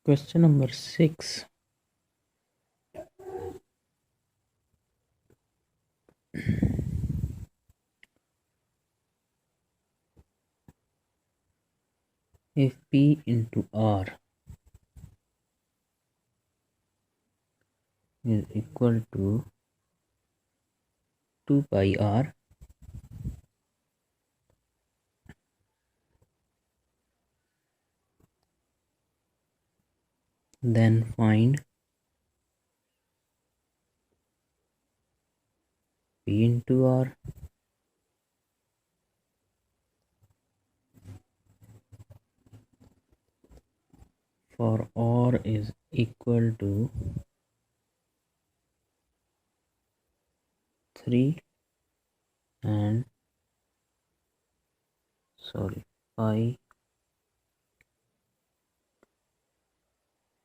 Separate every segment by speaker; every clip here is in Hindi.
Speaker 1: Question number 6. If P into R is equal to 2 pi R, then find P into R for R is equal to 3 and pi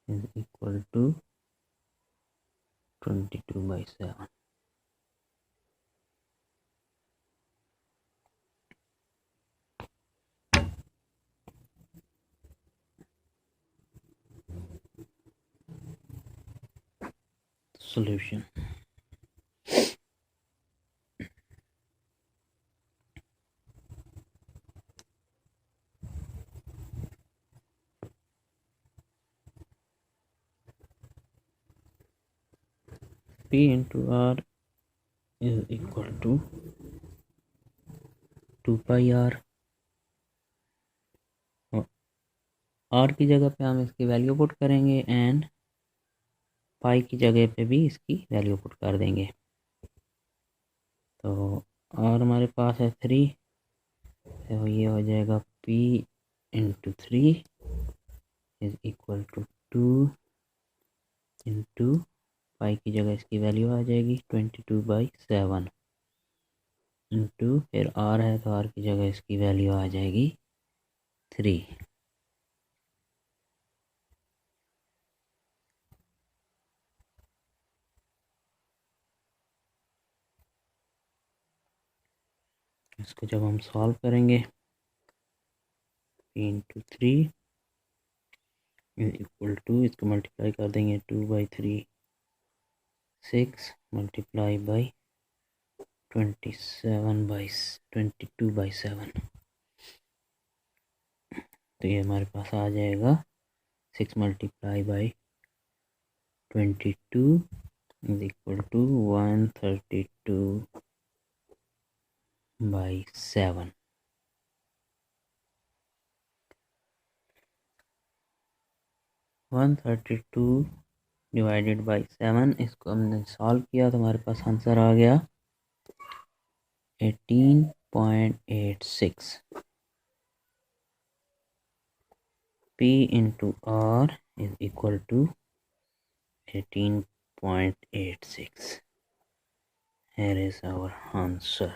Speaker 1: is equal to 22/7. Solution. P into R is equal to 2 pi R. R की जगह पे हम इसकी वैल्यू पुट करेंगे एंड पाई की जगह पे भी इसकी वैल्यू पुट कर देंगे। तो R हमारे पास है 3, तो ये हो जाएगा P into 3 is equal to 2 into pi की जगह इसकी वैल्यू आ जाएगी 22/7 इंटू फिर R है तो R की जगह इसकी वैल्यू आ जाएगी 3। इसको जब हम सॉल्व करेंगे P into 3 is equal to, इसको मल्टीप्लाई कर देंगे 2/3 6 मल्टीप्लाई बाई 22/7। तो ये हमारे पास आ जाएगा 6 multiply by 22 is equal to 132/7। 132 divided by 7, इसको हमने सॉल्व किया तो हमारे पास आंसर आ गया 18.86। P into R is equal to 18.86. Here is our answer.